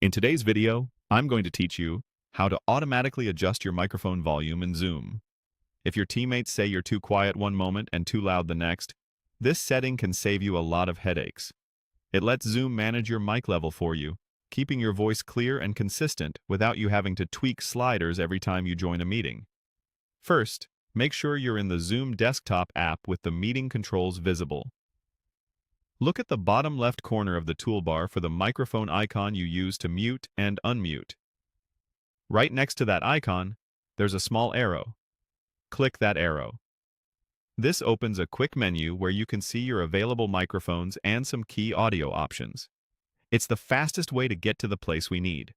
In today's video, I'm going to teach you how to automatically adjust your microphone volume in Zoom. If your teammates say you're too quiet one moment and too loud the next, this setting can save you a lot of headaches. It lets Zoom manage your mic level for you, keeping your voice clear and consistent without you having to tweak sliders every time you join a meeting. First, make sure you're in the Zoom desktop app with the meeting controls visible. Look at the bottom left corner of the toolbar for the microphone icon you use to mute and unmute. Right next to that icon, there's a small arrow. Click that arrow. This opens a quick menu where you can see your available microphones and some key audio options. It's the fastest way to get to the place we need.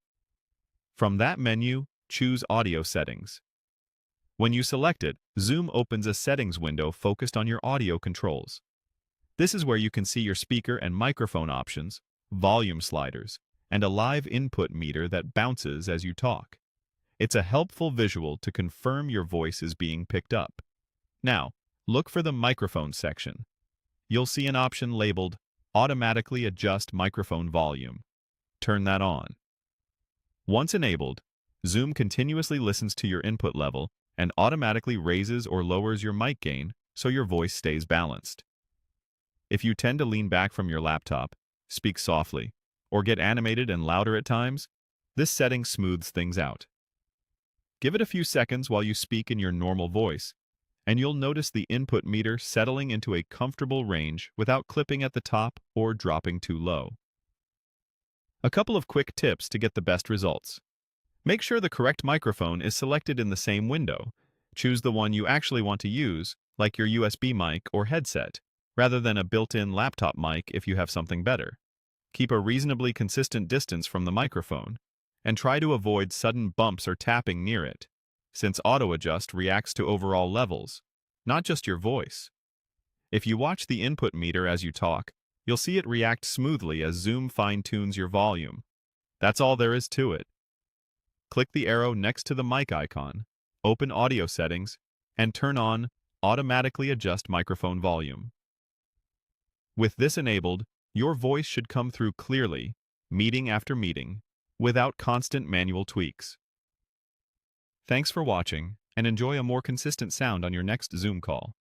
From that menu, choose Audio Settings. When you select it, Zoom opens a settings window focused on your audio controls. This is where you can see your speaker and microphone options, volume sliders, and a live input meter that bounces as you talk. It's a helpful visual to confirm your voice is being picked up. Now, look for the microphone section. You'll see an option labeled Automatically Adjust Microphone Volume. Turn that on. Once enabled, Zoom continuously listens to your input level and automatically raises or lowers your mic gain so your voice stays balanced. If you tend to lean back from your laptop, speak softly, or get animated and louder at times, this setting smooths things out. Give it a few seconds while you speak in your normal voice, and you'll notice the input meter settling into a comfortable range without clipping at the top or dropping too low. A couple of quick tips to get the best results. Make sure the correct microphone is selected in the same window. Choose the one you actually want to use, like your USB mic or headset, rather than a built-in laptop mic if you have something better. Keep a reasonably consistent distance from the microphone, and try to avoid sudden bumps or tapping near it, since Auto Adjust reacts to overall levels, not just your voice. If you watch the input meter as you talk, you'll see it react smoothly as Zoom fine-tunes your volume. That's all there is to it. Click the arrow next to the mic icon, open Audio Settings, and turn on Automatically Adjust Microphone Volume. With this enabled, your voice should come through clearly, meeting after meeting, without constant manual tweaks. Thanks for watching, and enjoy a more consistent sound on your next Zoom call.